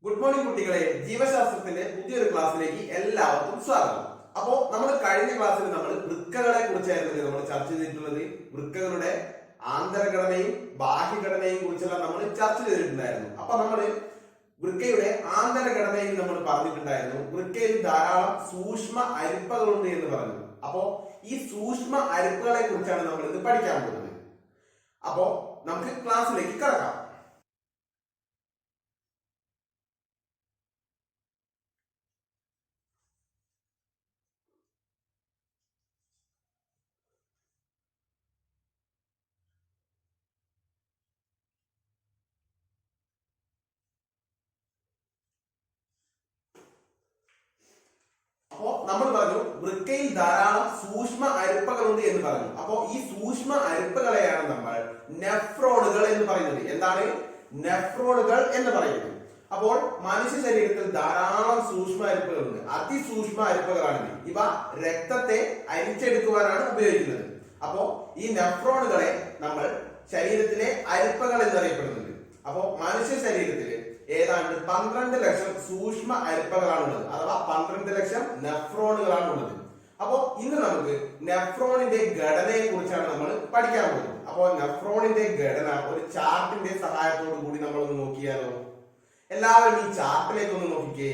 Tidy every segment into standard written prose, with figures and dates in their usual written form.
Good morning കുട്ടികളെ, ജീവശാസ്ത്രത്തിന്റെ പുതിയൊരു ക്ലാസ്സിലേക്ക് എല്ലാവർക്കും സ്വാഗതം. അപ്പോ നമ്മൾ കഴിഞ്ഞ ക്ലാസ്സിൽ നമ്മൾ വൃക്കകളെ കുറിച്ചായിരുന്നു നമ്മൾ ചർച്ച ചെയ്തിട്ടുള്ളത്. വൃക്കകളുടെ ആന്തരഘടനയും ബാഹ്യഘടനയും കുറിച്ചെല്ലാം നമ്മൾ ചർച്ച ചെയ്തിട്ടുണ്ടായിരുന്നു. അപ്പൊ നമ്മൾ വൃക്കയുടെ ആന്തരഘടനയിൽ നമ്മൾ പറഞ്ഞിട്ടുണ്ടായിരുന്നു, വൃക്കയിൽ ധാരാളം സൂക്ഷ്മ അരിപ്പകളുണ്ട് എന്ന് പറഞ്ഞു. അപ്പോ ഈ സൂക്ഷ്മ അരിപ്പകളെ കുറിച്ചാണ് നമ്മൾ ഇത് പഠിക്കാൻ പോകുന്നത്. അപ്പോ നമുക്ക് ക്ലാസ്സിലേക്ക് കടക്കാം. അപ്പോ നമ്മൾ പറഞ്ഞു വൃക്കയിൽ ധാരാളം സൂക്ഷ്മ അരിപ്പകളുണ്ട് എന്ന് പറഞ്ഞു. അപ്പോ ഈ സൂക്ഷ്മ അരിപ്പകളെയാണ് നമ്മൾ നെഫ്രോണുകൾ എന്ന് പറയുന്നത്. എന്താണ് നെഫ്രോണുകൾ എന്ന് പറയുന്നത്? അപ്പോൾ മനുഷ്യ ശരീരത്തിൽ ധാരാളം സൂക്ഷ്മ അരിപ്പകളുണ്ട്. അതിസൂക്ഷ്മ അരിപ്പകളാണ് ഇവ. രക്തത്തെ അരിച്ചെടുക്കുവാനാണ് ഉപയോഗിക്കുന്നത്. അപ്പോ ഈ നെഫ്രോണുകളെ നമ്മൾ ശരീരത്തിലെ അരിപ്പകൾ എന്നറിയപ്പെടുന്നുണ്ട്. അപ്പോ മനുഷ്യ ശരീരത്തില് ഏതാണ്ട് 12 ലക്ഷം സൂക്ഷ്മ അരിപ്പകളാണുള്ളത്, അഥവാ 12 ലക്ഷം നെഫ്രോണുകളാണുള്ളത്. അപ്പോ ഇന്ന് നമുക്ക് നെഫ്രോണിന്റെ ഘടനയെ കുറിച്ചാണ് നമ്മൾ പഠിക്കാൻ പോകുന്നത്. അപ്പോ നെഫ്രോണിന്റെ ഘടന ഒരു ചാർട്ടിന്റെ സഹായത്തോടു കൂടി നമ്മൾ ഒന്ന് നോക്കിയാലോ? എല്ലാവരും ഈ ചാർട്ടിലേക്ക് ഒന്ന് നോക്കിക്കേ.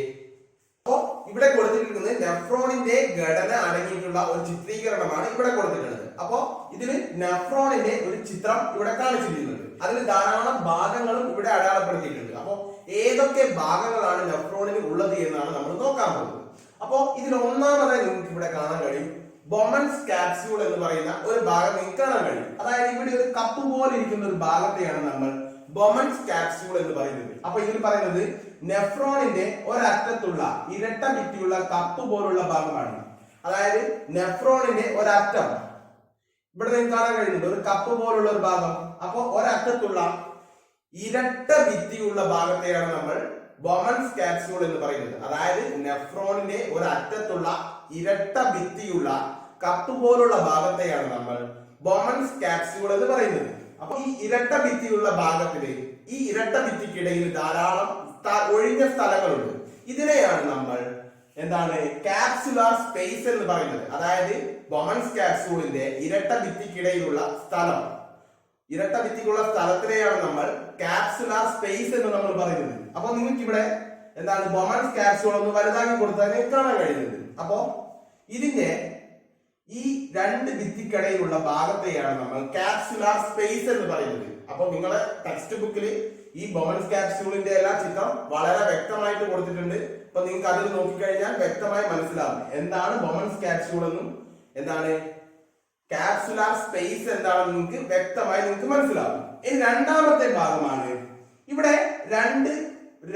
അപ്പോ ഇവിടെ കൊടുത്തിരിക്കുന്നത് നെഫ്രോണിന്റെ ഘടന അടങ്ങിയിട്ടുള്ള ഒരു ചിത്രീകരണമാണ് ഇവിടെ കൊടുത്തിട്ടുള്ളത്. അപ്പോ ഇതില് നെഫ്രോണിന്റെ ഒരു ചിത്രം ഇവിടെ കാണിച്ചിരിക്കുന്നുണ്ട്. അതിൽ ധാരാളം ഭാഗങ്ങളും ഇവിടെ അടയാളപ്പെടുത്തിയിട്ടുണ്ട്. അപ്പോ ഏതൊക്കെ ഭാഗങ്ങളാണ് നെഫ്രോണിന് ഉള്ളത് എന്നാണ് നമ്മൾ നോക്കാൻ പോകുന്നത്. അപ്പോ ഇതിൽ ഒന്നാമതായി നിങ്ങൾക്ക് ഇവിടെ കാണാൻ കഴിയും ബൊമൻസ് കാപ്സ്യൂൾ എന്ന് പറയുന്ന ഒരു ഭാഗം നിങ്ങൾക്ക് കാണാൻ കഴിയും. അതായത് ഇവിടെ ഒരു കപ്പ് പോലെ ഇരിക്കുന്ന ഒരു ഭാഗത്തെയാണ് നമ്മൾ ബൊമൻസ് കാപ്സ്യൂൾ എന്ന് പറയുന്നത്. അപ്പൊ ഇതിൽ പറയുന്നത് നെഫ്രോണിന്റെ ഒരറ്റത്തുള്ള ഇരട്ട ഭിത്തിയുള്ള കപ്പ് പോലുള്ള ഭാഗമാണ്. അതായത് നെഫ്രോണിന്റെ ഒരറ്റം ഇവിടെ നിങ്ങൾക്ക് കാണാൻ കഴിയുന്നുണ്ട്, ഒരു കപ്പ് പോലുള്ള ഒരു ഭാഗം. അപ്പൊ ഒരറ്റത്തുള്ള ഇരട്ട ഭിത്തിയുള്ള ഭാഗത്തെയാണ് നമ്മൾ ബൊമൻസ് കാപ്സ്യൂൾ എന്ന് പറയുന്നത്. അതായത് നെഫ്രോണിന്റെ ഒരറ്റത്തുള്ള ഇരട്ട ഭിത്തിയുള്ള കപ്പ് പോലുള്ള ഭാഗത്തെയാണ് നമ്മൾ ബൊമൻസ് കാപ്സ്യൂൾ എന്ന് പറയുന്നത്. അപ്പൊ ഈ ഇരട്ട ഭിത്തിയുള്ള ഭാഗത്തില് ഈ ഇരട്ട ഭിത്തിക്കിടയിൽ ധാരാളം ഒഴിഞ്ഞ സ്ഥലങ്ങളുണ്ട്. ഇതിനെയാണ് നമ്മൾ എന്താണ് കാപ്സുലാർ സ്പേസ് എന്ന് പറയുന്നത്. അതായത് ബൊമൻസ് കാപ്സ്യൂളിന്റെ ഇരട്ട ഭിത്തിക്കിടയിലുള്ള സ്ഥലം, ഇരട്ട ഭിത്തിക്കുള്ള സ്ഥലത്തിനെയാണ് നമ്മൾ കാപ്സുലാർ സ്പേസ് എന്ന് നമ്മൾ പറയുന്നത്. അപ്പൊ നിങ്ങൾക്ക് ഇവിടെ എന്താണ് ബൊമൻസ് കാപ്സ്യൂൾ ഒന്ന് വലുതാക്കി കൊടുത്താൽ കാണാൻ കഴിയുന്നത്. അപ്പോ ഇതിന്റെ ഈ രണ്ട് ഭിത്തിക്കിടയിലുള്ള ഭാഗത്തെയാണ് നമ്മൾ കാപ്സുലാർ സ്പേസ് എന്ന് പറയുന്നത്. അപ്പൊ നിങ്ങളെ ടെക്സ്റ്റ് ബുക്കിൽ ഈ ബൊമൻസ് കാപ്സ്യൂളിന്റെ എല്ലാ ചിത്രം വളരെ വ്യക്തമായിട്ട് കൊടുത്തിട്ടുണ്ട്. അപ്പൊ നിങ്ങൾക്ക് അതിൽ നോക്കിക്കഴിഞ്ഞാൽ വ്യക്തമായി മനസ്സിലാവും എന്താണ് ബൊമൻസ് കാപ്സ്യൂൾ എന്നും എന്താണ് കാപ്സുലാർ സ്പേസ് എന്താണെന്ന് നിങ്ങൾക്ക് വ്യക്തമായി മനസ്സിലാവും. ഇനി രണ്ടാമത്തെ ഭാഗമാണ് ഇവിടെ രണ്ട്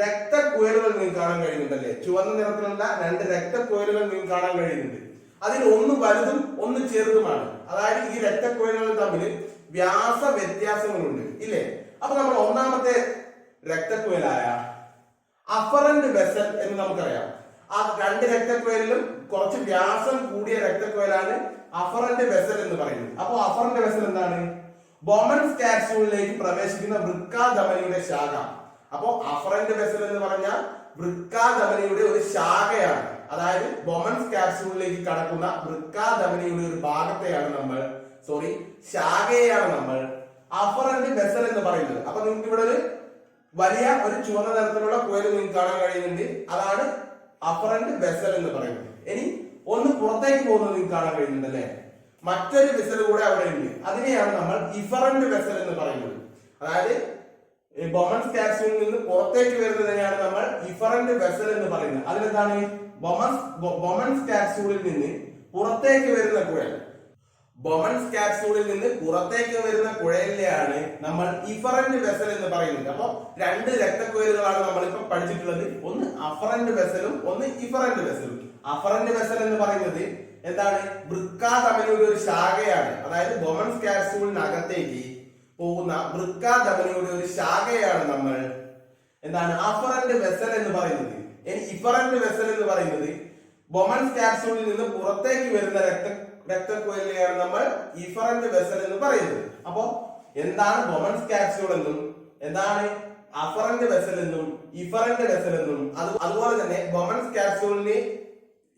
രക്തക്കുഴലുകൾ നിങ്ങൾക്ക് കാണാൻ കഴിയുന്നുണ്ടല്ലേ? ചുവന്ന നിറത്തിലുള്ള രണ്ട് രക്തക്കുഴലുകൾ നിങ്ങൾക്ക് കാണാൻ കഴിയുന്നുണ്ട്. അതിൽ ഒന്ന് വലുതും ഒന്ന് ചെറുതുമാണ്. അതായത് ഈ രക്തക്കുഴലുകൾ തമ്മിൽ വ്യാസ വ്യത്യാസങ്ങളുണ്ട്, ഇല്ലേ? അപ്പൊ നമ്മൾ ഒന്നാമത്തെ രക്തക്കുഴലായ അഫറന്റ് വെസൽ എന്ന് നമുക്കറിയാം. ആ രണ്ട് രക്തക്കുഴലിലും കുറച്ച് വ്യാസം കൂടിയ രക്തക്കുഴലാണ് അഫറന്റ് വെസൽ എന്ന് പറയുന്നത്. അപ്പൊ അഫറന്റ് വെസൽ എന്താണ്? ബൊമൻസ് കാപ്സ്യൂളിലേക്ക് പ്രവേശിക്കുന്ന വൃക്കാധമനിയുടെ ശാഖ. അപ്പോ അഫറന്റ് വെസൽ എന്ന് പറഞ്ഞാൽ വൃക്കാധമനിയുടെ ഒരു ശാഖയാണ്. അതായത് ബൊമൻസ് കാപ്സ്യൂളിലേക്ക് കടക്കുന്ന വൃക്കാധമനിയുടെ ഒരു ഭാഗത്തെയാണ് നമ്മൾ ശാഖയെയാണ് നമ്മൾ അഫറന്റ് വെസൽ എന്ന് പറയുന്നത്. അപ്പൊ നിങ്ങൾക്ക് ഇവിടെ ഒരു വലിയ ഒരു ചുവന്ന നിറത്തിലുള്ള കുഴൽ നിങ്ങൾക്ക് കാണാൻ കഴിയുന്നുണ്ട്. അതാണ് അഫറന്റ് വെസൽ എന്ന് പറയുന്നത്. ഇനി ഒന്ന് പുറത്തേക്ക് പോകുന്നത് നിങ്ങൾക്ക് കാണാൻ കഴിയുന്നുണ്ട് അല്ലെ? മറ്റൊരു വെസൽ കൂടെ അവിടെ ഉണ്ട്. അതിനെയാണ് നമ്മൾ ഇഫറന്റ് വെസൽ എന്ന് പറയുന്നത്. അതായത് ബൊമൻസ് കാപ്സ്യൂളിൽ നിന്ന് പുറത്തേക്ക് വരുന്നതിനെയാണ് നമ്മൾ ഇഫറന്റ് വെസൽ എന്ന് പറയുന്നത്. അതിലെന്താണ് ബൊമൻസ് കാപ്സ്യൂളിൽ നിന്ന് പുറത്തേക്ക് വരുന്ന കുഴൽ. ബൊമൻസ് കാപ്സ്യൂളിൽ നിന്ന് പുറത്തേക്ക് വരുന്ന കുഴലിനെയാണ് നമ്മൾ ഇഫറന്റ് വെസൽ എന്ന് പറയുന്നത്. അപ്പൊ രണ്ട് രക്തക്കുഴലുകളാണ് നമ്മളിപ്പോ പഠിച്ചിട്ടുള്ളത്. ഒന്ന് അഫറന്റ് വെസലും ഒന്ന് ഇഫറന്റ് വെസലും. അഫറന്റ് വെസൽ എന്ന് പറയുന്നത് എന്താണ്? വൃക്കാധമനിയുടെ ഒരു ശാഖയാണ്. അതായത് ബൊമൻസ് കാപ്സ്യൂളിനകത്തേക്ക് പോകുന്ന വൃക്കാധമനിയുടെ ഒരു ശാഖയാണ് നമ്മൾ എന്താണ് അഫറന്റ് വെസൽ എന്ന് പറയുന്നത്. ഇനി ഇഫറന്റ് വെസൽ എന്ന് പറയുന്നത് ബൊമൻസ് കാപ്സ്യൂളിൽ നിന്ന് പുറത്തേക്ക് വരുന്ന രക്തക്കുഴലിനെയാണ് നമ്മൾ ഇഫറന്റ് വെസൽ എന്ന് പറയുന്നത്. അപ്പോ എന്താണ് ബൊമൻസ് കാപ്സ്യൂൾ എന്നും എന്താണ് അഫറന്റ് വെസൽ എന്നും ഇഫറന്റ് വെസൽ എന്നും അതുപോലെ തന്നെ ബൊമൻസ് ക്യാപ്സ്യൂളിന്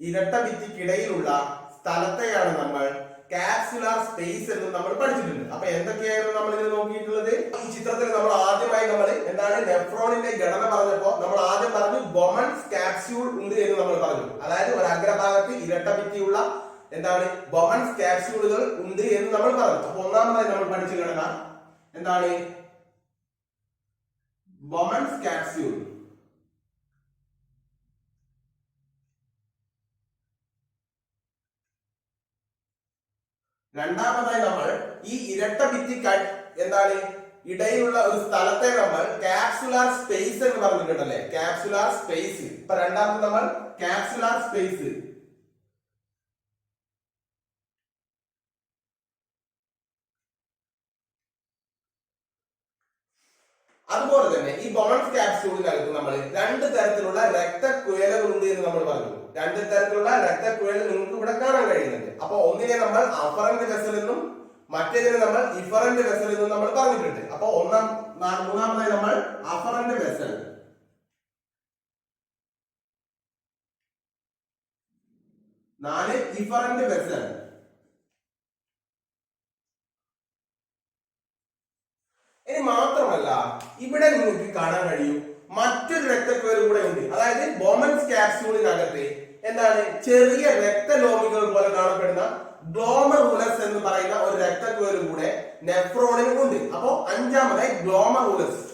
ഇരട്ട ഭിത്തിക്കിടയിലുള്ള സ്ഥലത്തെയാണ് നമ്മൾ കാപ്സുലാർ സ്പേസ് എന്ന് നമ്മൾ പഠിച്ചിട്ടുണ്ട്. അപ്പൊ എന്തൊക്കെയായിരുന്നു നമ്മൾ ഇതിൽ നോക്കിയിട്ടുള്ളത്? ഈ ചിത്രത്തിൽ നമ്മൾ ആദ്യമായി എന്താണ് നെഫ്രോണിന്റെ ഘടന പറഞ്ഞപ്പോ നമ്മൾ ആദ്യം പറഞ്ഞു ബൊമൻസ് ക്യാപ്സ്യൂൾ ഉണ്ട് എന്ന് നമ്മൾ പറഞ്ഞു. അതായത് ഒരു അഗ്രഭാഗത്ത് ഇരട്ട ഭിത്തിയുള്ള എന്താണ് ബൊമൻസ് ക്യാപ്സ്യൂളുകൾ ഉണ്ട് എന്ന് നമ്മൾ പറഞ്ഞു. അപ്പൊ ഒന്നാമതായി നമ്മൾ പഠിച്ച ഘടന എന്താണ്? ബൊമൻസ് ക്യാപ്സ്യൂൾ. രണ്ടാമതായി നമ്മൾ ഈ ഇരട്ട ഭിത്തി എന്താണ് ഇടയിലുള്ള ഒരു സ്ഥലത്തെ നമ്മൾ കാപ്സുലാർ സ്പേസ് എന്ന് പറഞ്ഞിട്ടുണ്ടല്ലേ, കാപ്സുലാർ സ്പേസ്. ഇപ്പൊ രണ്ടാമത് നമ്മൾ കാപ്സുലാർ സ്പേസ്. അതുപോലെ തന്നെ ഈ ബൊമൻസ് ക്യാപ്സ്യൂളിനകത്ത് നമ്മൾ രണ്ട് തരത്തിലുള്ള രക്തക്കുഴലുകൾ ഉണ്ട് എന്ന് നമ്മൾ പറഞ്ഞു. രണ്ട് തരത്തിലുള്ള രക്തക്കുഴൽ നിങ്ങൾക്ക് ഇവിടെ കാണാൻ കഴിയുന്നുണ്ട്. അപ്പൊ ഒന്നിനെ നമ്മൾ അഫറന്റ് വെസൽ എന്നും മറ്റേതിനെ നമ്മൾ ഇഫറന്റ് വെസൽ എന്നും നമ്മൾ പറഞ്ഞിട്ടുണ്ട്. അപ്പൊ മൂന്നാമതായി നമ്മൾ അഫറന്റ് വെസൽ, നാല് ഇഫറന്റ് വെസൽ. ഇനി മാത്രമല്ല ഇവിടെ നിങ്ങൾക്ക് കാണാൻ കഴിയും മറ്റൊരു രക്തക്കുഴൽ കൂടെ ഉണ്ട്. അതായത് ബൊമൻസ് ക്യാപ്സ്യൂളിനകത്ത് എന്താണ് ചെറിയ രക്തലോമികൾ പോലെ കാണപ്പെടുന്ന ഗ്ലോമറുലസ് എന്ന് പറയുന്ന ഒരു രക്തക്കുഴൽ കൂടെ നെഫ്രോണിന് ഉണ്ട്. അപ്പോ അഞ്ചാമതായി ഗ്ലോമറുലസ്.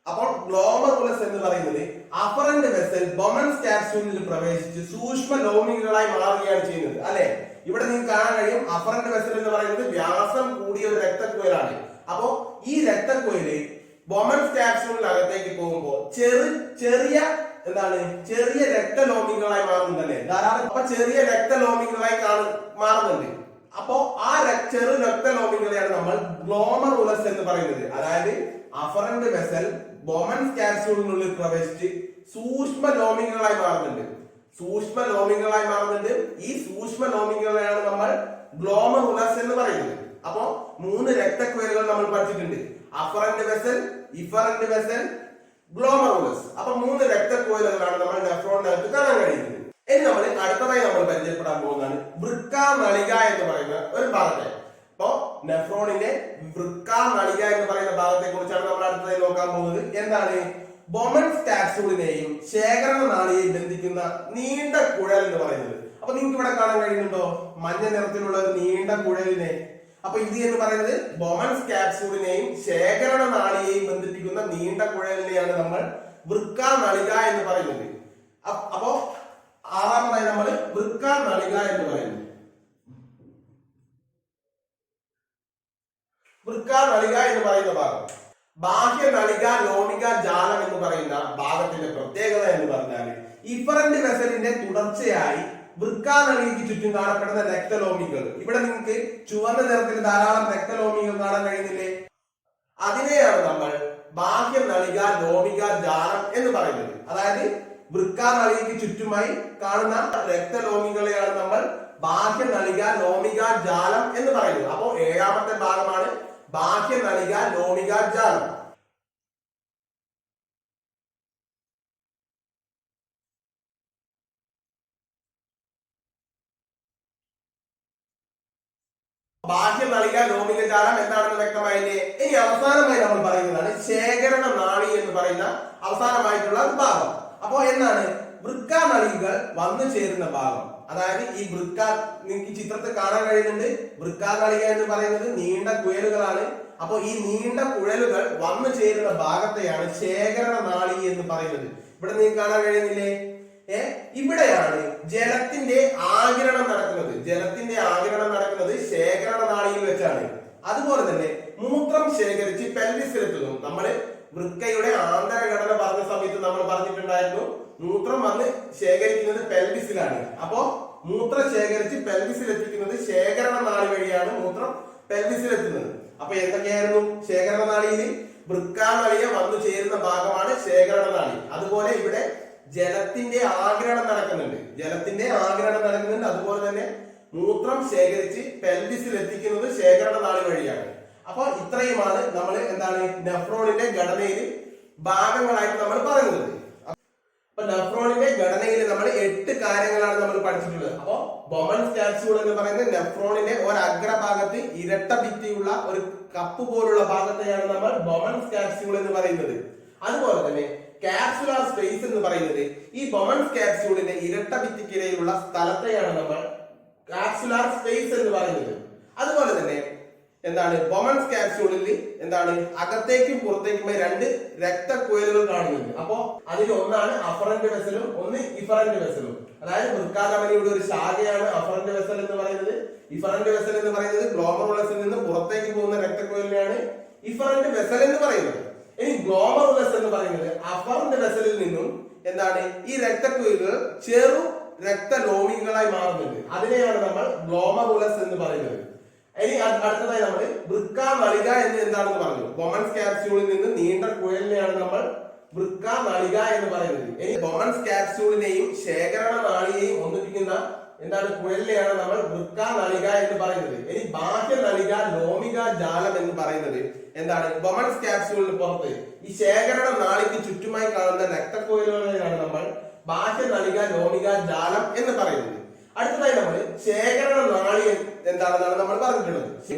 അപ്പോൾ ഗ്ലോമറുലസ് എന്ന് പറയുന്നത് അഫറന്റ് വെസൽ ബൊമൻസ് ക്യാപ്സ്യൂളിൽ പ്രവേശിച്ച് സൂക്ഷ്മ ലോമികളായി മാറുകയാണ് ചെയ്യുന്നത് അല്ലെ. ഇവിടെ നിങ്ങൾക്ക് കാണാൻ കഴിയും അഫറന്റ് വെസൽ എന്ന് പറയുന്നത് വ്യാസം കൂടിയ ഒരു രക്തക്കുഴലാണ്. അപ്പോ ഈ രക്തക്കുഴല് ബൊമൻസ് ക്യാപ്സ്യൂളിനകത്തേക്ക് പോകുമ്പോൾ ചെറിയ ചെറിയ രക്തലോമികളായി മാറുന്നുണ്ടല്ലേ, ധാരാളം. അപ്പൊ ചെറിയ രക്തലോമികളായി മാറുന്നുണ്ട്. അപ്പോ ആ ചെറു രക്തലോമികളെയാണ് നമ്മൾ ഗ്ലോമറുലസ് എന്ന് പറയുന്നത്. അതായത് അഫറന്റ് വെസൽ ബൊമൻസ് ക്യാപ്സ്യൂളിനുള്ളിൽ പ്രവേശിച്ച് സൂക്ഷ്മ ലോമികളായി മാറുന്നുണ്ട്. ഈ സൂക്ഷ്മ ലോമികളെയാണ് നമ്മൾ ഗ്ലോമറുലസ് എന്ന് പറയുന്നത്. അപ്പോ മൂന്ന് രക്തക്കുഴലുകൾ നമ്മൾ പഠിച്ചിട്ടുണ്ട്: afferent vessel, efferent vessel, glomerulus. അപ്പൊ മൂന്ന് രക്തക്കുഴലുകളാണ് നമ്മൾ നെഫ്രോണിനകത്ത് കാണാൻ കഴിയുന്നത്. ഇനി നമ്മൾ അടുത്തതായി നമ്മൾ പരിചയപ്പെടാൻ പോകുന്നതാണ് വൃക്ക നളിക എന്ന് പറയുന്ന ഒരു ഭാഗത്തെ. അപ്പോ നെഫ്രോണിന്റെ വൃക്ക നളിക എന്ന് പറയുന്ന ഭാഗത്തെ കുറിച്ചാണ് നമ്മൾ അടുത്തതായി നോക്കാൻ പോകുന്നത്. എന്താണ്? ബൊമൻസ് ക്യാപ്സ്യൂളിനെയും ശേഖരണ നാളിയെയും ബന്ധിക്കുന്ന നീണ്ട കുഴൽ എന്ന് പറയുന്നത്. അപ്പൊ നിങ്ങൾക്ക് ഇവിടെ കാണാൻ കഴിയുന്നുണ്ടോ മഞ്ഞ നിറത്തിലുള്ള ഒരു നീണ്ട കുഴലിനെ? അപ്പൊ ഇത് എന്ന് പറയുന്നത് ബൊമൻസ് ക്യാപ്സ്യൂളിനെയും ശേഖരണ നാളിയെയും ബന്ധിപ്പിക്കുന്ന നീണ്ട കുഴലിനെയാണ് നമ്മൾ വൃക്ക നളിക എന്ന് പറയുന്നത്. അപ്പോ ആറാമതായി നമ്മൾ വൃക്ക നളിക എന്ന് പറയുന്നു. വൃക്ക നളിക എന്ന് പറയുന്ന ഭാഗം ബാഹ്യ നളിക ലോമിക ജാലം എന്ന് പറയുന്ന ഭാഗത്തിന്റെ പ്രത്യേകത എന്ന് പറഞ്ഞാൽ ഇഫറന്റ് വെസലിന്റെ തുടർച്ചയായി വൃക്ക നളികയ്ക്ക് ചുറ്റും കാണപ്പെടുന്ന രക്തലോമികൾ. ഇവിടെ നിങ്ങൾക്ക് ചുവന്ന നിറത്തിൽ ധാരാളം രക്തലോമികൾ കാണാൻ കഴിയുന്നില്ലേ? അതിനെയാണ് നമ്മൾ ബാഹ്യ നളിക ലോമിക ജാലം എന്ന് പറയുന്നത്. അതായത് വൃക്ക നളികയ്ക്ക് ചുറ്റുമായി കാണുന്ന രക്തലോമികളെയാണ് നമ്മൾ ബാഹ്യ നളിക ലോമിക ജാലം എന്ന് പറയുന്നത്. അപ്പോ ഏഴാമത്തെ ഭാഗമാണ് ബാഹ്യ നളിക ലോമിക ജാലം. ബാഹ്യ നളിക ലോമിക ജാലം എന്താണെന്ന് വ്യക്തമായില്ലേ? ഇനി അവസാനമായി നമ്മൾ പറയുന്നതാണ് ശേഖരണ നാളി എന്ന് പറയുന്ന അവസാനമായിട്ടുള്ള ഭാഗം. അപ്പോ എന്താണ്? വൃക്ക നളികകൾ വന്നു ചേരുന്ന ഭാഗം. അതായത് ഈ വൃക്ക നിങ്ങൾക്ക് ചിത്രത്തിൽ കാണാൻ കഴിയുന്നുണ്ട്. വൃക്ക നളിക എന്ന് പറയുന്നത് നീണ്ട കുഴലുകളാണ്. അപ്പൊ ഈ നീണ്ട കുഴലുകൾ വന്നു ചേരുന്ന ഭാഗത്തെയാണ് ശേഖരണ നാളി എന്ന് പറയുന്നത്. ഇവിടെ നിങ്ങൾക്ക് കാണാൻ കഴിയുന്നില്ലേ? ഇവിടെയാണ് ജലത്തിന്റെ ആഗിരണം നടക്കുന്നത്. ശേഖരണ നാളിയിൽ വെച്ചാണ്. അതുപോലെ തന്നെ മൂത്രം ശേഖരിച്ച് പെൽവിസിലെത്തുന്നു. നമ്മള് വൃക്കയുടെ ആന്തരഘടന പറഞ്ഞ സമയത്ത് നമ്മൾ പറഞ്ഞിട്ടുണ്ടായിരുന്നു മൂത്രം വന്ന് ശേഖരിക്കുന്നത് പെൽവിസിലാണ്. അപ്പോ മൂത്രം ശേഖരിച്ച് പെൽവിസിൽ എത്തിക്കുന്നത് ശേഖരണ നാളി വഴിയാണ് മൂത്രം പെൽവിസിലെത്തുന്നത്. അപ്പൊ എന്തൊക്കെയായിരുന്നു ശേഖരണ നാളിയിൽ? വൃക്കാനളിക വന്നു ചേരുന്ന ഭാഗമാണ് ശേഖരണ നാളി. അതുപോലെ ഇവിടെ ജലത്തിന്റെ ആഗിരണം നടക്കുന്നുണ്ട്. അതുപോലെ തന്നെ മൂത്രം ശേഖരിച്ച് പെൽവിസിൽ എത്തിക്കുന്നത് ശേഖരണ നാളി വഴിയാണ്. അപ്പൊ ഇത്രയുമാണ് നമ്മൾ എന്താണ് നെഫ്രോണിന്റെ ഘടനയിൽ ഭാഗങ്ങളായിട്ട് നമ്മൾ പറയുന്നത്. അപ്പൊ നെഫ്രോണിന്റെ ഘടനയിൽ നമ്മൾ 8 കാര്യങ്ങളാണ് നമ്മൾ പഠിച്ചിട്ടുള്ളത്. അപ്പൊ ബൊമൻസ് ക്യാപ്സ്യൂൾ എന്ന് പറയുന്നത് നെഫ്രോണിന്റെ ഒരു അഗ്രഭാഗത്ത് ഇരട്ട ഭിത്തിയുള്ള ഒരു കപ്പ് പോലുള്ള ഭാഗത്തെയാണ് നമ്മൾ ബൊമൻസ് ക്യാപ്സ്യൂൾ എന്ന് പറയുന്നത്. അതുപോലെ തന്നെ കാപ്സുലാർ സ്പേസ് എന്ന് പറയുന്നത് ഈ ബൊമൻസ് ക്യാപ്സ്യൂളിന്റെ ഇരട്ട ഭിത്തിക്കിടയിലുള്ള സ്ഥലത്തെയാണ് നമ്മൾ കാപ്സുലാർ സ്പേസ് എന്ന് പറയുന്നത്. അതുപോലെ തന്നെ എന്താണ് ബൊമൻസ് ക്യാപ്സ്യൂളിൽ എന്താണ് അകത്തേക്കും പുറത്തേക്കുമായി 2 രക്തക്കുഴലുകൾ കാണുന്നുണ്ട്. അപ്പോ അതിൽ ഒന്നാണ് അഫറന്റ് വെസലും ഒന്ന് ഇഫറന്റ് വെസലും. അതായത് വൃക്കാധമനിയുടെ ഒരു ശാഖയാണ് അഫറന്റ് വെസൽ എന്ന് പറയുന്നത്. ഇഫറന്റ് വെസൽ എന്ന് പറയുന്നത് ഗ്ലോമറുലസിൽ നിന്ന് പുറത്തേക്ക് പോകുന്ന രക്തക്കുഴലിനെയാണ് ഇഫറന്റ് വെസൽ എന്ന് പറയുന്നത്. ഇനി ഗ്ലോമറുലസ് എന്ന് പറയുന്നത് അഫറന്റ് വെസലിൽ നിന്നും എന്താണ് ഈ രക്തക്കുഴലുകൾ ചെറു രക്തലോമികളായി മാറുന്നുണ്ട്. അതിനെയാണ് നമ്മൾ ഗ്ലോമറുലസ് എന്ന് പറയുന്നത്. ഇനി അടുത്തതായി നമ്മൾ വൃക്ക നളിക എന്ന് എന്താണെന്ന് പറഞ്ഞു. ബൊമൻസ് ക്യാപ്സ്യൂളിൽ നിന്ന് നീണ്ട കുഴലിനെയാണ് നമ്മൾ വൃക്ക നളിക എന്ന് പറയുന്നത്. ഇനി ബൊമൻസ് ക്യാപ്സ്യൂളിനെയും ശേഖരണ നാളിയെയും ഒന്നിപ്പിക്കുന്ന എന്താണ് കുഴലിനെയാണ് നമ്മൾ വൃക്ക നളിക എന്ന് പറയുന്നത്. ഇനി ബാഹ്യ നളിക ലോമിക ജാലം എന്ന് പറയുന്നത് എന്താണ് ബൊമൻസ് ക്യാപ്സ്യൂളിന് പുറത്ത് ഈ ശേഖരണ നാളിക്ക് ചുറ്റുമായി കാണുന്ന രക്തക്കുഴലുകളെയാണ് നമ്മൾ ബാഹ്യ നളിക ലോമിക ജാലം എന്ന് പറയുന്നത്. അടുത്തതായി നമ്മൾ ശേഖരണ നാളി എന്താണെന്നാണ് നമ്മൾ പറഞ്ഞിട്ടുള്ളത്.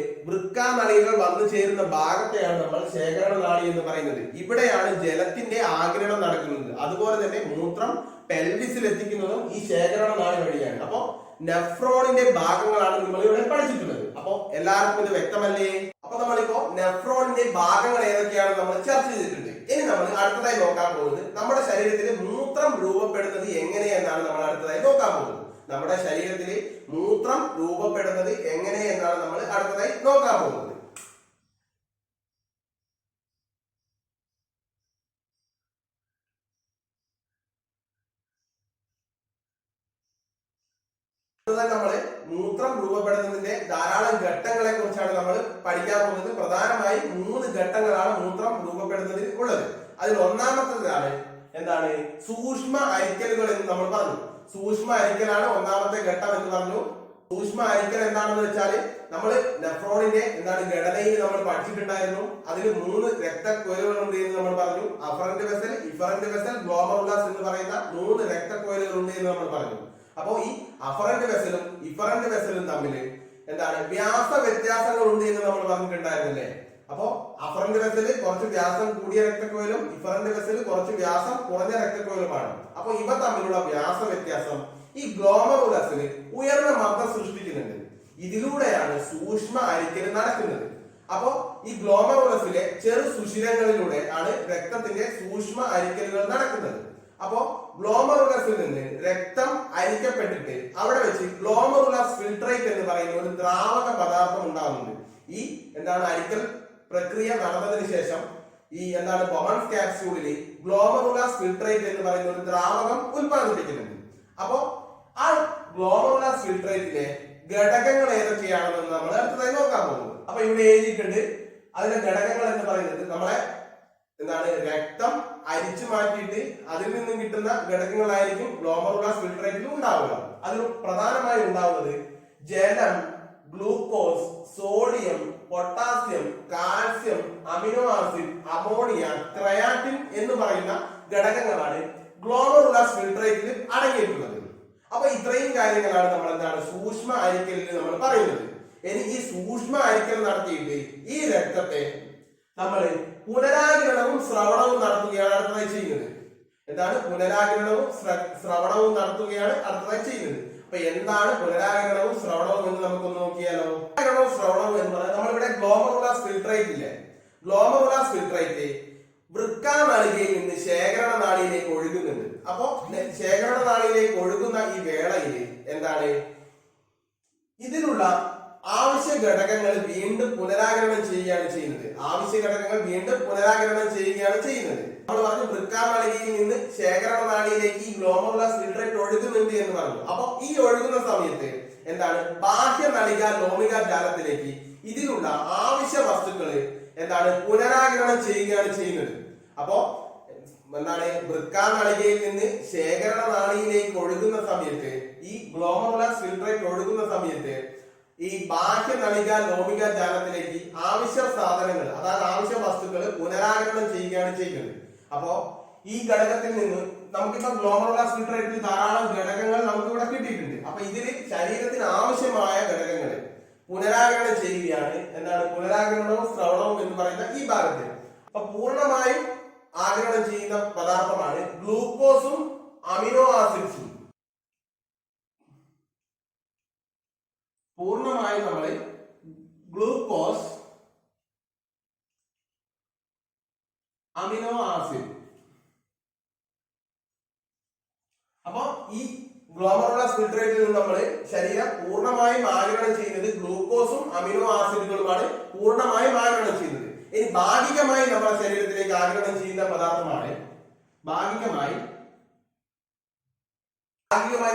വൃക്ക നളികൾ വന്നു ചേരുന്ന ഭാഗത്തെയാണ് നമ്മൾ ശേഖരണ നാളി എന്ന് പറയുന്നത്. ഇവിടെയാണ് ജലത്തിന്റെ ആഗിരണം നടക്കുന്നത്. അതുപോലെ തന്നെ മൂത്രം പെൽവിസിൽ എത്തിക്കുന്നതും ഈ ശേഖരണ നാളി വഴിയാണ്. അപ്പോ നെഫ്രോണിന്റെ ഭാഗങ്ങളാണ് നമ്മൾ ഇവിടെ പഠിച്ചിട്ടുള്ളത്. അപ്പോ എല്ലാവർക്കും ഇത് വ്യക്തമല്ലേ? അപ്പൊ നമ്മളിപ്പോ നെഫ്രോണിന്റെ ഭാഗങ്ങൾ ഏതൊക്കെയാണ് നമ്മൾ ചർച്ച ചെയ്തിട്ടുണ്ട്. ഇനി നമ്മൾ അടുത്തതായി നോക്കാൻ പോകുന്നത് നമ്മുടെ ശരീരത്തിൽ മൂത്രം രൂപപ്പെടുന്നത് എങ്ങനെയെന്നാണ് നമ്മൾ അടുത്തതായി നോക്കാൻ പോകുന്നത്. നമ്മുടെ ശരീരത്തിൽ മൂത്രം രൂപപ്പെടുന്നത് എങ്ങനെ എന്നാണ് നമ്മൾ അടുത്തതായി നോക്കാൻ പോകുന്നത്. നമ്മള് മൂത്രം രൂപപ്പെടുന്നതിന്റെ ധാരാളം ഘട്ടങ്ങളെ കുറിച്ചാണ് നമ്മൾ പഠിക്കാൻ പോകുന്നത്. പ്രധാനമായും 3 ഘട്ടങ്ങളാണ് മൂത്രം രൂപപ്പെടുന്നതിൽ ഉള്ളത്. അതിൽ ഒന്നാമത്തേതാണ് എന്താണ് സൂക്ഷ്മ അരിക്കലുകൾ എന്ന് നമ്മൾ പറഞ്ഞു. സൂക്ഷ്മ അരിക്കലാണ് ഒന്നാമത്തെ ഘട്ടം എന്ന് പറഞ്ഞു. സൂക്ഷ്മ അരിക്കൽ എന്താണെന്ന് വെച്ചാൽ നമ്മൾ നെഫ്രോണിന്റെ എന്താണ് ഘടനയിൽ നമ്മൾ പഠിച്ചിട്ടുണ്ടായിരുന്നു. അതിൽ 3 രക്തക്കുഴലുകളുണ്ട് എന്ന് നമ്മൾ പറഞ്ഞു. Afferent vessel, efferent vessel, glomerulus എന്ന് പറയുന്ന 3 രക്തക്കുഴലുകളുണ്ട് എന്ന് നമ്മൾ പറഞ്ഞു. അപ്പോ ഈ അഫറന്റ് വെസലും ഇഫറന്റ് വെസലും തമ്മിൽ എന്താണ് വ്യാസ വ്യത്യാസങ്ങൾ ഉണ്ട് എന്ന് നമ്മൾ പറഞ്ഞിട്ടുണ്ടായിരുന്നല്ലേ. അപ്പോ അഫറന്റ് വെസല് കുറച്ച് വ്യാസം കൂടിയ രക്തക്കുഴലും ഇഫറന്റ് വെസല് കുറച്ച് വ്യാസം കുറഞ്ഞ രക്തക്കുഴലുമാണ്. അപ്പൊ ഇവ തമ്മിലുള്ള വ്യാസ വ്യത്യാസം ഈ ഗ്ലോമറുലസിൽ ഉയർന്ന മർദ്ദം സൃഷ്ടിക്കുന്നുണ്ട്. ഇതിലൂടെയാണ് സൂക്ഷ്മ അരിക്കൽ നടക്കുന്നത്. അപ്പോ ഈ ഗ്ലോമറുലസിലെ ചെറു സുഷിരങ്ങളിലൂടെ ആണ് രക്തത്തിന്റെ സൂക്ഷ്മ അരിക്കലുകൾ നടക്കുന്നത്. അപ്പോ ഗ്ലോമറുലസിൽ നിന്ന് രക്തം അരിക്കപ്പെട്ടിട്ട് അവിടെ വെച്ച് ഗ്ലോമറുലസ് ഫിൽട്രേറ്റ് എന്ന് പറയുന്ന ഒരു ദ്രാവക പദാർത്ഥം ഉണ്ടാകുന്നുണ്ട്. ഈ എന്താണ് അരിക്കൽ പ്രക്രിയ നടന്നതിന് ശേഷം ഈ എന്താണ് ബൊമൻസ് ക്യാപ്സ്യൂളിൽ ഗ്ലോമറുലസ് ഫിൽട്രേറ്റ് എന്ന് പറയുന്ന ഒരു ദ്രാവകം ഉൽപ്പാദിപ്പിക്കുന്നുണ്ട്. അപ്പോ ആ ഗ്ലോമറുലസ് ഫിൽട്രേറ്റിലെ ഘടകങ്ങൾ ഏതൊക്കെയാണെന്ന് നമ്മൾ അടുത്തതായി നോക്കാൻ പോകുന്നത്. അപ്പൊ ഇവിടെ എഴുതിയിട്ടുണ്ട്. അതിലെ ഘടകങ്ങൾ എന്ന് പറയുന്നത് നമ്മളെ എന്താണ് രക്തം അരിച്ചു മാറ്റിയിട്ട് അതിൽ നിന്നും കിട്ടുന്ന ഘടകങ്ങളായിരിക്കും ഗ്ലോമറുലസ് ഫിൽട്രേറ്റിൽ ഉണ്ടാവുക. അതിൽ പ്രധാനമായി ഉണ്ടാവുന്നത് ജലം, glucose, sodium, potassium, calcium, amino acid, ammonia, creatine എന്ന് പറയുന്ന ഘടകങ്ങളാണ് ഗ്ലോമറുലസ് ഫിൽട്രേറ്റിൽ അടങ്ങിയിട്ടുള്ളത്. അപ്പൊ ഇത്രയും കാര്യങ്ങളാണ് നമ്മൾ എന്താണ് സൂക്ഷ്മ അരിക്കലിൽ നമ്മൾ പറയുന്നത്. ഇനി ഈ സൂക്ഷ്മ അരിക്കൽ നടത്തിയിട്ട് ഈ രക്തത്തെ നമ്മൾ പുനരാകിരണവും ശ്രവണവും നടത്തുകയാണ് അടുത്തതായി ചെയ്യുന്നത്. എന്താണ് പുനരാകിരണവും ശ്രവണവും നടത്തുകയാണ് അടുത്തതായി ചെയ്യുന്നത്. അപ്പൊ എന്താണ് പുനരാകിരണവും ശ്രവണവും എന്ന് നമുക്കൊന്ന് നോക്കിയാലോ. പുനരാകിരണവും ശ്രവണവും എന്ന് പറഞ്ഞാൽ നമ്മളിവിടെ ഗ്ലോമറുലസ് ഫിൽട്രേറ്റ് ഇല്ലേ, ഗ്ലോമറുലസ് ഫിൽട്രേറ്റ് വൃക്ക നാളികയിൽ നിന്ന് ശേഖരണ നാളിയിലേക്ക് ഒഴുകുന്നുണ്ട്. അപ്പോ ശേഖരണ നാളിയിലേക്ക് ഒഴുകുന്ന ഈ വേളയിൽ എന്താണ് ഇതിലുള്ള ആവശ്യ ഘടകങ്ങൾ വീണ്ടും പുനരാകിരണം ചെയ്യുകയാണ് ചെയ്യുന്നത്. ആവശ്യ ഘടകങ്ങൾ വീണ്ടും പുനരാകിരണം ചെയ്യുകയാണ് ചെയ്യുന്നത്. നമ്മൾ പറഞ്ഞു വൃക്ക നാളികയിൽ നിന്ന് ശേഖരണ നാളിയിലേക്ക് ഈ ഗ്ലോമറുലസ് ഫിൽട്രേറ്റ് ഒഴുകുന്നുണ്ട് എന്ന് പറഞ്ഞു. അപ്പൊ ഈ ഒഴുകുന്ന സമയത്ത് എന്താണ് ബാഹ്യ നളിക ലോമിക ജാലത്തിലേക്ക് ഇതിലുള്ള ആവശ്യ വസ്തുക്കൾ എന്താണ് പുനരാകിരണം ചെയ്യുകയാണ് ചെയ്യുന്നത്. അപ്പോ എന്താണ് വൃക്ക നാളികയിൽ നിന്ന് ശേഖരണ നാളിയിലേക്ക് ഒഴുകുന്ന സമയത്ത് ഈ ഗ്ലോമറുലസ് ഫിൽട്രേറ്റ് ഫിൽട്ടറേറ്റ് ഒഴുകുന്ന സമയത്ത് ഈ ബാഹ്യ നളിക ലോമിക ജാലത്തിലേക്ക് ആവശ്യ സാധനങ്ങൾ, അതായത് ആവശ്യ വസ്തുക്കൾ പുനരാഗിരണം ചെയ്യുകയാണ് ചെയ്യുന്നത്. അപ്പോ ഈ ഘടകത്തിൽ നിന്ന് നമുക്കിപ്പോ ഗ്ലോമറുലാർ ഫിൽട്ടറേറ്റിൽ ധാരാളം ഘടകങ്ങൾ നമുക്ക് ഇവിടെ കിട്ടിയിട്ടുണ്ട്. അപ്പൊ ഇതില് ശരീരത്തിന് ആവശ്യമായ ഘടകങ്ങൾ പുനരാഗിരണം ചെയ്യുകയാണ്. എന്താണ് പുനരാഗിരണവും ശ്രവണവും എന്ന് പറയുന്ന ഈ ഭാഗത്തിൽ. അപ്പൊ പൂർണ്ണമായും ആഗിരണം ചെയ്യുന്ന പദാർത്ഥമാണ് ഗ്ലൂക്കോസും അമിനോ ആസിഡ്സും. പൂർണ്ണമായും നമ്മൾ ഗ്ലൂക്കോസ്, അമിനോ ആസിഡ്. അപ്പൊ ഈ ഗ്ലോമറുലാർ ഫിൽട്ടറേറ്റിൽ നിന്ന് നമ്മൾ ശരീരം പൂർണ്ണമായും ആഗിരണം ചെയ്യുന്നത് ഗ്ലൂക്കോസും അമിനോ ആസിഡുകളുമാണ് പൂർണ്ണമായും ആഗിരണം ചെയ്യുന്നത്. ഇനി ഭാഗികമായി നമ്മുടെ ശരീരത്തിലേക്ക് ആഗിരണം ചെയ്യുന്ന പദാർത്ഥമാണ് ഭാഗികമായി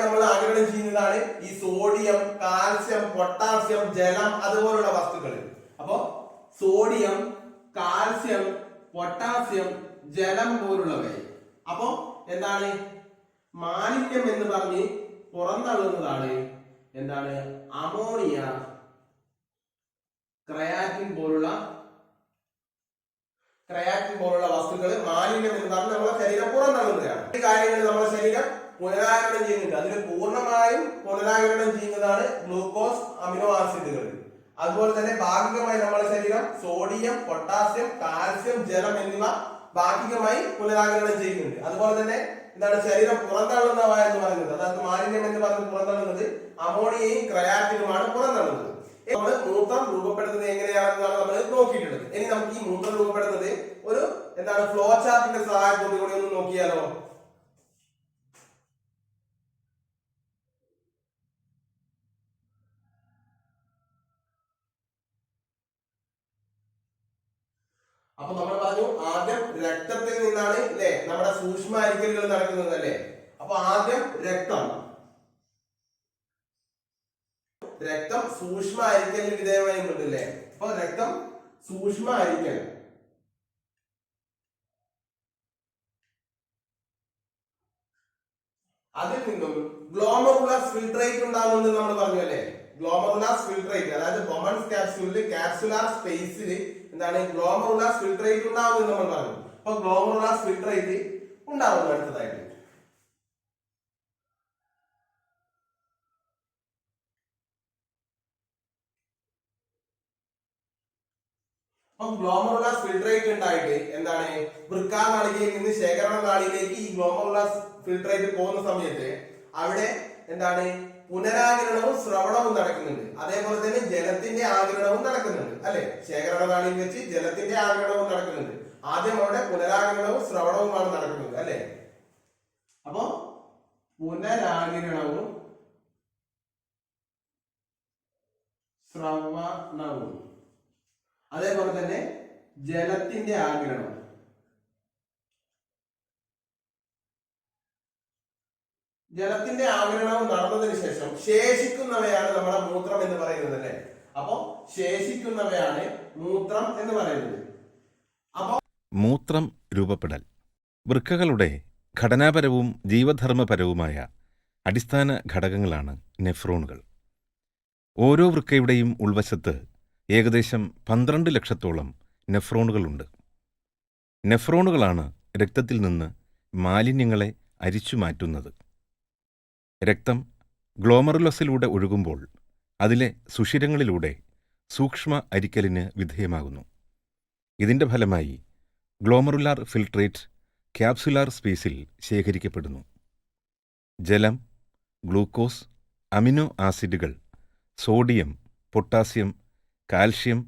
നമ്മൾ ആഗിരണം ചെയ്യുന്നതാണ് ഈ സോഡിയം, കാൽസ്യം, പൊട്ടാസ്യം, ജലം അതുപോലുള്ള വസ്തുക്കൾ. അപ്പോ സോഡിയം, കാൽസ്യം, പൊട്ടാസ്യം, ജലം പോലുള്ളവ. അപ്പോ എന്താണ് മാലിന്യം എന്ന് പറഞ്ഞ് പുറന്തള്ളുന്നതാണ് എന്താണ് അമോണിയ, ക്രയാറ്റിൻ പോലുള്ള വസ്തുക്കൾ മാലിന്യം എന്ന് പറഞ്ഞ് നമ്മുടെ ശരീരം പുറന്തള്ളുന്നതാണ്. ഈ കാര്യങ്ങൾ നമ്മുടെ ശരീരം പുനരാഗിരണം ചെയ്യുന്നുണ്ട്. അതിൽ പൂർണ്ണമായും പുനരാഗിരണം ചെയ്യുന്നതാണ് ഗ്ലൂക്കോസ്, അമിനോ ആസിഡുകൾ. അതുപോലെ തന്നെ ഭാഗികമായി നമ്മുടെ ശരീരം സോഡിയം, പൊട്ടാസ്യം, കാൽസ്യം, ജലം എന്നിവ ഭാഗികമായി പുനരാഗിരണം ചെയ്യുന്നുണ്ട്. അതുപോലെ തന്നെ എന്താണ് ശരീരം പുറന്തള്ളുന്നവ എന്ന് പറയുന്നത്, അതായത് മാലിന്യം എന്ന് പറഞ്ഞ് പുറന്തള്ളുന്നത് അമോണിയയും ക്രയാറ്റിനുമാണ് പുറന്തള്ളുന്നത്. നമ്മൾ മൂത്രം രൂപപ്പെടുന്നത് എങ്ങനെയാണെന്നാണ് നമ്മൾ നോക്കിയിട്ടുള്ളത്. ഇനി നമുക്ക് ഈ മൂത്രം രൂപപ്പെടുന്നത് ഒരു എന്താണ് ഫ്ലോ ചാർട്ടിന്റെ സഹായത്തോടു കൂടി ഒന്ന് നോക്കിയാലോ. അപ്പൊ നമ്മൾ പറഞ്ഞു ആദ്യം രക്തത്തിൽ നിന്നാണ് അല്ലെ നമ്മുടെ സൂക്ഷ്മ അരിക്കലുകൾ നടക്കുന്നത് അല്ലെ. അപ്പൊ ആദ്യം രക്തം സൂക്ഷ്മ അരിക്കലിന് വിധേയമായിട്ടുണ്ട് അല്ലെ. അപ്പൊ രക്തം സൂക്ഷ്മ അരിക്കൽ, അതിൽ നിന്നും ഗ്ലോമറുലാർ ഫിൽട്രേറ്റ് ഉണ്ടാകുന്നത് നമ്മൾ പറഞ്ഞു അല്ലെ. ഗ്ലോമറുലാർ ഫിൽട്രേറ്റ്, അതായത് ബൊമൺസ് ക്യാപ്സ്യൂളില് കാപ്സുലാർ സ്പേസിൽ എന്താണ് ഗ്ലോമറുലാർ ഫിൽട്രേറ്റ് ഉണ്ടാവുന്നത് നമ്മൾ പറഞ്ഞു. അപ്പൊ ഗ്ലോമറുലാർ ഫിൽട്രേറ്റ് ഉണ്ടാവുന്നു അടുത്തതായിട്ട്. അപ്പൊ ഗ്ലോമറുലാർ ഫിൽട്രേറ്റ് ഉണ്ടായിട്ട് എന്താണ് വൃക്കാനാളികയിൽ നിന്ന് ശേഖരണ നാളിയിലേക്ക് ഈ ഗ്ലോമറുലാർ ഫിൽട്രേറ്റ് പോകുന്ന സമയത്ത് അവിടെ എന്താണ് പുനരാഗിരണവും ശ്രവണവും നടക്കുന്നുണ്ട്. അതേപോലെ തന്നെ ജലത്തിന്റെ ആഗിരണവും നടക്കുന്നുണ്ട് അല്ലെ. ശേഖരണ നാളിയിൽ വെച്ച് ജലത്തിന്റെ ആഗിരണവും നടക്കുന്നുണ്ട്. ആദ്യം അവിടെ പുനരാഗിരണവും ശ്രവണവുമാണ് നടക്കുന്നത് അല്ലെ. അപ്പോ പുനരാഗിരണവും ശ്രവണവും അതേപോലെ തന്നെ ജലത്തിന്റെ ആഗിരണം. ജലത്തിന്റെ ആഗിരണവും നടന്നതിന് ശേഷം ശേഷിക്കുന്നവയാണ് നമ്മുടെ മൂത്രം എന്ന് പറയുന്നത് അല്ലെ. അപ്പോ ശേഷിക്കുന്നവയാണ് മൂത്രം എന്ന് പറയുന്നത്. അപ്പോ മൂത്രം രൂപപ്പെടൽ വൃക്കകളുടെ ഘടനാപരവും ജീവധർമ്മപരവുമായ അടിസ്ഥാന ഘടകങ്ങളാണ് നെഫ്രോണുകൾ. ഓരോ വൃക്കയുടെയും ഉൾവശത്ത് ഏകദേശം 12 ലക്ഷത്തോളം നെഫ്രോണുകളുണ്ട്. നെഫ്രോണുകളാണ് രക്തത്തിൽ നിന്ന് മാലിന്യങ്ങളെ അരിച്ചുമാറ്റുന്നത്. രക്തം ഗ്ലോമറുലസിലൂടെ ഒഴുകുമ്പോൾ അതിലെ സുഷിരങ്ങളിലൂടെ സൂക്ഷ്മ അരിക്കലിന് വിധേയമാകുന്നു. ഇതിന്റെ ഫലമായി ഗ്ലോമറുലാർ ഫിൽട്രേറ്റ് ക്യാപ്സുലാർ സ്പേസിൽ ശേഖരിക്കപ്പെടുന്നു. ജലം, ഗ്ലൂക്കോസ്, അമിനോ ആസിഡുകൾ, സോഡിയം, പൊട്ടാസ്യം, കാൽഷ്യം,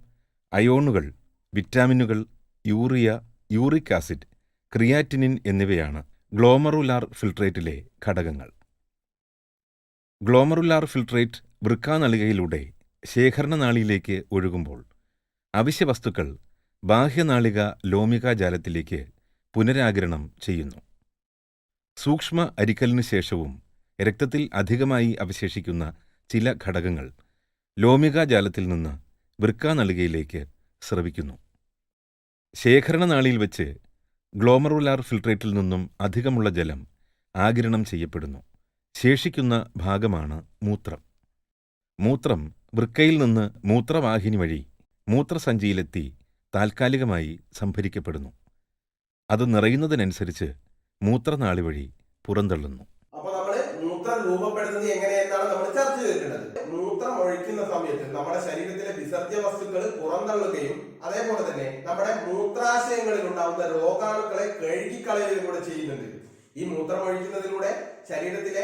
അയോണുകൾ, വിറ്റാമിനുകൾ, യൂറിയ, യൂറിക് ആസിഡ്, ക്രിയാറ്റിനിൻ എന്നിവയാണ് ഗ്ലോമറുലാർ ഫിൽട്രേറ്റിലെ ഘടകങ്ങൾ. ഗ്ലോമറുലാർ ഫിൽട്രേറ്റ് വൃക്കാനളികയിലൂടെ ശേഖരണനാളിയിലേക്ക് ഒഴുകുമ്പോൾ അവശ്യവസ്തുക്കൾ ബാഹ്യനാളിക ലോമിക ജാലത്തിലേക്ക് പുനരാഗിരണം ചെയ്യുന്നു. സൂക്ഷ്മ അരിക്കലിനു ശേഷവും രക്തത്തിൽ അധികമായി അവശേഷിക്കുന്ന ചില ഘടകങ്ങൾ ലോമിക ജാലത്തിൽ നിന്ന് വൃക്കാനളികയിലേക്ക് സ്രവിക്കുന്നു. ശേഖരണനാളിയിൽ വെച്ച് ഗ്ലോമറുലാർ ഫിൽട്രേറ്റിൽ നിന്നും അധികമുള്ള ജലം ആഗിരണം ചെയ്യപ്പെടുന്നു. ശേഷിക്കുന്ന ഭാഗമാണ് മൂത്രം. മൂത്രം വൃക്കയിൽ നിന്ന് മൂത്രവാഹിനി വഴി മൂത്രസഞ്ചിയിലെത്തി താൽക്കാലികമായി സംഭരിക്കപ്പെടുന്നു. അത് നിറയുന്നതിനനുസരിച്ച് മൂത്രനാളി വഴി പുറന്തള്ളുന്നു. അപ്പൊ നമ്മള് മൂത്രം രൂപപ്പെടുന്നത് എങ്ങനെയെന്നാണ് നമ്മൾ ചർച്ച ചെയ്തിട്ടുള്ളത്. മൂത്രം ഒഴിക്കുന്ന സമയത്ത് നമ്മുടെ ശരീരത്തിലെ വിസർജ്യ വസ്തുക്കൾ പുറന്തള്ളുകയും അതേപോലെ തന്നെ നമ്മുടെ മൂത്രാശയങ്ങളിൽ ഉണ്ടാകുന്ന രോഗാണുക്കളെ കഴുകിക്കളയുകയും കൂടെ ചെയ്യുന്നുണ്ട്. ഈ മൂത്രം ഒഴിക്കുന്നതിലൂടെ ശരീരത്തിലെ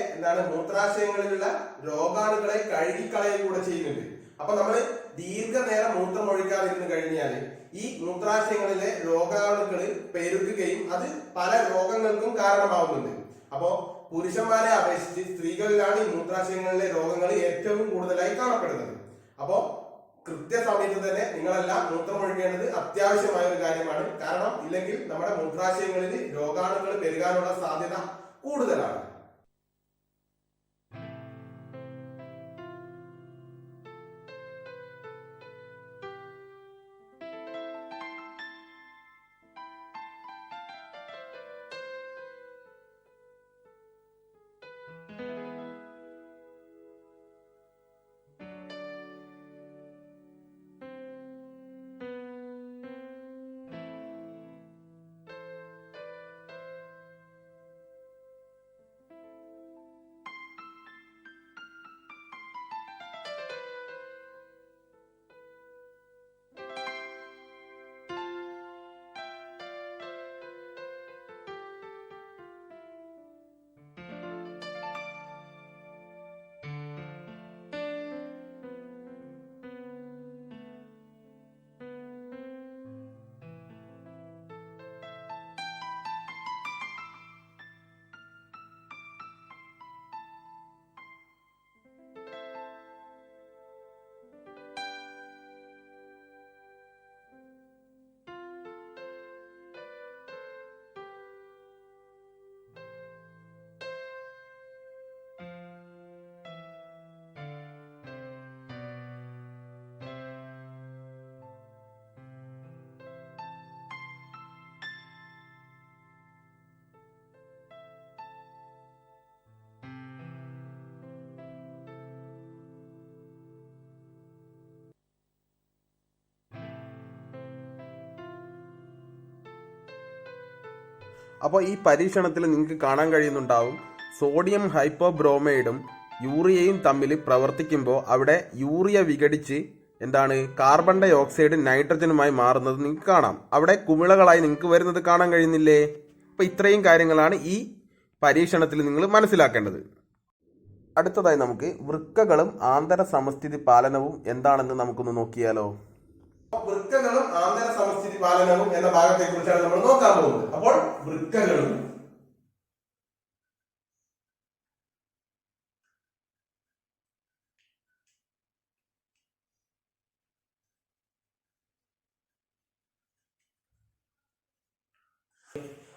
മൂത്രാശയങ്ങളിലുള്ള രോഗാണുക്കളെ കഴുകിക്കളയുകയും കൂടെ ചെയ്യുന്നുണ്ട്. അപ്പൊ നമ്മൾ ദീർഘനേരം മൂത്രം ഒഴിക്കാതിരുന്നു കഴിഞ്ഞാൽ ഈ മൂത്രാശയങ്ങളിലെ രോഗാണുക്കൾ പെരുകുകയും അത് പല രോഗങ്ങൾക്കും കാരണമാവുന്നുണ്ട്. അപ്പോ പുരുഷന്മാരെ അപേക്ഷിച്ച് സ്ത്രീകളിലാണ് ഈ മൂത്രാശയങ്ങളിലെ രോഗങ്ങൾ ഏറ്റവും കൂടുതലായി കാണപ്പെടുന്നത്. അപ്പോ കൃത്യസമയത്ത് തന്നെ നിങ്ങളെല്ലാം മൂത്രം ഒഴിക്കേണ്ടത് അത്യാവശ്യമായ ഒരു കാര്യമാണ്. കാരണം ഇല്ലെങ്കിൽ നമ്മുടെ മൂത്രാശയങ്ങളിൽ രോഗാണുക്കൾ പെരുകാനുള്ള സാധ്യത കൂടുതലാണ്. അപ്പോൾ ഈ പരീക്ഷണത്തിൽ നിങ്ങൾക്ക് കാണാൻ കഴിയുന്നുണ്ടാവും സോഡിയം ഹൈപ്പോബ്രോമൈഡും യൂറിയയും തമ്മിൽ പ്രവർത്തിക്കുമ്പോൾ അവിടെ യൂറിയ വിഘടിച്ച് കാർബൺ ഡൈ ഓക്സൈഡ് നൈട്രജനുമായി മാറുന്നത് നിങ്ങൾക്ക് കാണാം. അവിടെ കുമിളകളായി നിങ്ങൾക്ക് വരുന്നത് കാണാൻ കഴിയുന്നില്ലേ? അപ്പോൾ ഇത്രയും കാര്യങ്ങളാണ് ഈ പരീക്ഷണത്തിൽ നിങ്ങൾ മനസ്സിലാക്കേണ്ടത്. അടുത്തതായി നമുക്ക് വൃക്കകളും ആന്തര സമസ്ഥിതി പാലനവും എന്താണെന്ന് നമുക്കൊന്ന് നോക്കിയാലോ. വൃക്കകളും ആന്തര സമസ്ഥിതി പാലനവും എന്ന ഭാഗത്തെ കുറിച്ചാണ് നമ്മൾ നോക്കാൻ പോകുന്നത്. അപ്പോൾ വൃക്കകളും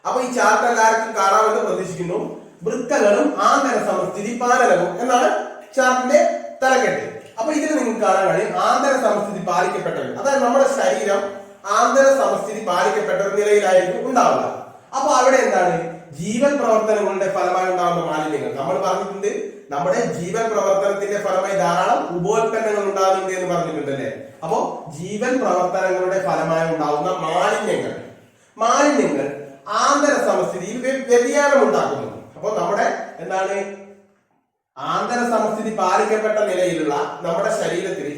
അപ്പൊ ഈ ചാർട്ട് എല്ലാവർക്കും കാണാമെന്ന് പ്രതീക്ഷിക്കുന്നു. വൃക്കകളും ആന്തര സമസ്ഥിതി പാലനവും എന്നാണ് ചാർട്ടിന്റെ തലക്കെട്ട്. അപ്പൊ ഇതിൽ നിങ്ങൾക്ക് കാണാൻ കഴിയും ആന്തര സമസ്ഥിതി പാലിക്കപ്പെട്ടവർ, അതായത് നമ്മുടെ ശരീരം ആന്തര സമസ്ഥിതി പാലിക്കപ്പെട്ട ഒരു നിലയിലായിരിക്കും ഉണ്ടാവുക. അപ്പൊ അവിടെ ജീവൻ പ്രവർത്തനങ്ങളുടെ ഫലമായി ഉണ്ടാകുന്ന മാലിന്യങ്ങൾ നമ്മൾ പറഞ്ഞിട്ടുണ്ട്. നമ്മുടെ ജീവൻ പ്രവർത്തനത്തിന്റെ ഫലമായി ധാരാളം ഉപോൽപ്പന്നങ്ങൾ ഉണ്ടാകുന്നുണ്ട് എന്ന് പറഞ്ഞിട്ടുണ്ടല്ലേ. അപ്പോ ജീവൻ പ്രവർത്തനങ്ങളുടെ ഫലമായി ഉണ്ടാകുന്ന മാലിന്യങ്ങൾ ആന്തര സമസ്ഥിതിയിൽ വ്യതിയാനം ഉണ്ടാക്കുന്നു. അപ്പൊ നമ്മുടെ ആന്തര സമസ്ഥിതി പാലിക്കപ്പെട്ട നിലയിലുള്ള നമ്മുടെ ശരീരത്തിൽ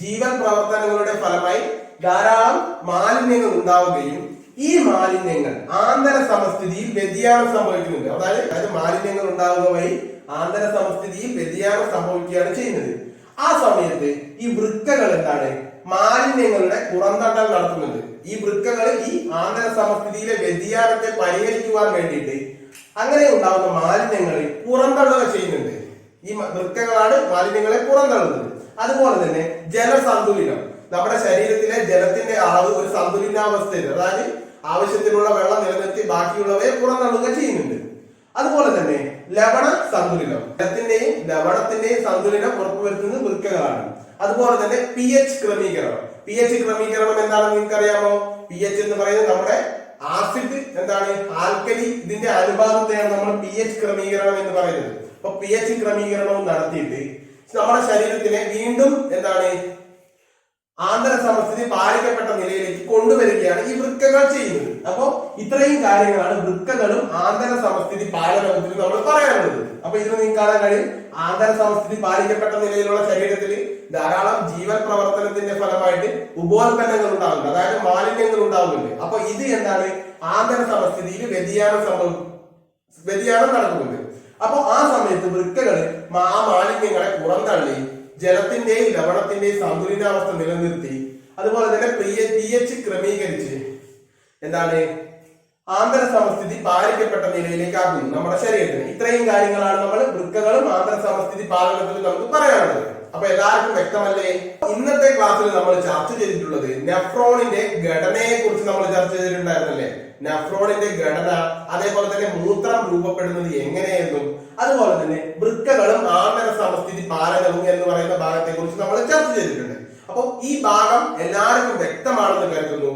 ജീവൻ പ്രവർത്തനങ്ങളുടെ ഫലമായി ധാരാളം മാലിന്യങ്ങൾ ഉണ്ടാവുകയും ഈ മാലിന്യങ്ങൾ ആന്തര സമസ്ഥിതിയിൽ വ്യതിയാനം സംഭവിക്കുന്നുണ്ട്. അതായത് മാലിന്യങ്ങൾ ഉണ്ടാവുക വഴി ആന്തര സമസ്ഥിതിയിൽ വ്യതിയാനം സംഭവിക്കുകയാണ് ചെയ്യുന്നത്. ആ സമയത്ത് ഈ വൃക്കകൾ മാലിന്യങ്ങളുടെ പുറന്തള്ളൽ നടത്തുന്നുണ്ട്. ഈ വൃക്കകൾ ഈ ആന്തര സമസ്ഥിതിയിലെ വ്യതിയാനത്തെ പരിഹരിക്കുവാൻ വേണ്ടിയിട്ട് അങ്ങനെ ഉണ്ടാകുന്ന മാലിന്യങ്ങളെ പുറന്തള്ളുക ചെയ്യുന്നുണ്ട്. ഈ വൃക്കകളാണ് മാലിന്യങ്ങളെ പുറന്തള്ളുന്നത്. അതുപോലെ തന്നെ ജലസന്തുലനം, നമ്മുടെ ശരീരത്തിലെ ജലത്തിന്റെ അളവ് ഒരു സന്തുലിതാവസ്ഥയിൽ, അതായത് ആവശ്യത്തിനുള്ള വെള്ളം നിലനിർത്തി ബാക്കിയുള്ളവയെ പുറന്തള്ളുക ചെയ്യുന്നുണ്ട്. അതുപോലെ തന്നെ ലവണ സന്തുലനം, ജലത്തിന്റെയും ലവണത്തിന്റെയും സന്തുലനം ഉറപ്പുവരുത്തുന്നത് വൃക്കകളാണ്. അതുപോലെ തന്നെ pH ക്രമീകരണം. pH ക്രമീകരണം എന്താണെന്ന് നിങ്ങൾക്ക് അറിയാമോ? pH എന്ന് പറയുന്നത് നമ്മുടെ ആസിഡ് ആൽക്കലി ഇതിന്റെ അനുപാതത്തെയാണ് നമ്മൾ pH ക്രമീകരണം എന്ന് പറയുന്നത്. അപ്പൊ pH ക്രമീകരണവും നടത്തിയിട്ട് നമ്മുടെ ശരീരത്തിനെ വീണ്ടും എന്താണ് ആന്തര സമസ്ഥിതി പാലിക്കപ്പെട്ട നിലയിലേക്ക് കൊണ്ടുവരികയാണ് ഈ വൃക്കകൾ ചെയ്യുന്നത്. അപ്പൊ ഇത്രയും കാര്യങ്ങളാണ് വൃക്കകളും ആന്തര സമസ്ഥിതി പാലനത്തിൽ നമ്മൾ പറയാനുള്ളത്. അപ്പൊ ഇതിന് നിങ്ങൾക്ക് കാണാൻ കഴിയും, ആന്തര സമസ്ഥിതി പാലിക്കപ്പെട്ട നിലയിലുള്ള ശരീരത്തിൽ ധാരാളം ജീവൻ പ്രവർത്തനത്തിന്റെ ഫലമായിട്ട് ഉപോൽപ്പന്നങ്ങൾ ഉണ്ടാകുന്നുണ്ട്, അതായത് മാലിന്യങ്ങൾ ഉണ്ടാകുന്നുണ്ട്. അപ്പൊ ഇത് എന്താണ്, ആന്തര സമസ്ഥിതിയിൽ വ്യതിയാനം നടക്കുന്നുണ്ട്. അപ്പൊ ആ സമയത്ത് വൃക്കകൾ ആ മാലിന്യങ്ങളെ പുറന്തള്ളി ജലത്തിന്റെയും ലവണത്തിന്റെയും സന്തുലിതാവസ്ഥ നിലനിർത്തി അതുപോലെ തന്നെ pH ക്രമീകരിച്ച് എന്താണ് ആന്തര സമസ്ഥിതി പാലിക്കപ്പെട്ട നിലയിലേക്ക് ആക്കുന്നു നമ്മുടെ ശരീരത്തിന്. ഇത്രയും കാര്യങ്ങളാണ് നമ്മൾ വൃക്കകളും ആന്തര സമസ്ഥിതി പാലനത്തിൽ നമുക്ക് പറയാനുള്ളത്. അപ്പൊ എല്ലാവർക്കും വ്യക്തമല്ലേ? ഇന്നത്തെ ക്ലാസ്സിൽ നമ്മൾ ചർച്ച ചെയ്തിട്ടുള്ളത് നെഫ്രോണിന്റെ ഘടനയെ കുറിച്ച് നമ്മൾ ചർച്ച ചെയ്തിട്ടുണ്ടായിരുന്നല്ലേ. നെഫ്രോണിന്റെ ഘടന, അതേപോലെ തന്നെ മൂത്രം രൂപപ്പെടുന്നത് എങ്ങനെയെന്നും അതുപോലെ തന്നെ വൃക്കകളും ആന്തര സമസ്ഥിതി പാലനവും എന്ന് പറയുന്ന ഭാഗത്തെ കുറിച്ച് നമ്മൾ ചർച്ച ചെയ്തിട്ടുണ്ട്. അപ്പൊ ഈ ഭാഗം എല്ലാവർക്കും വ്യക്തമാണെന്ന് കരുതുന്നു.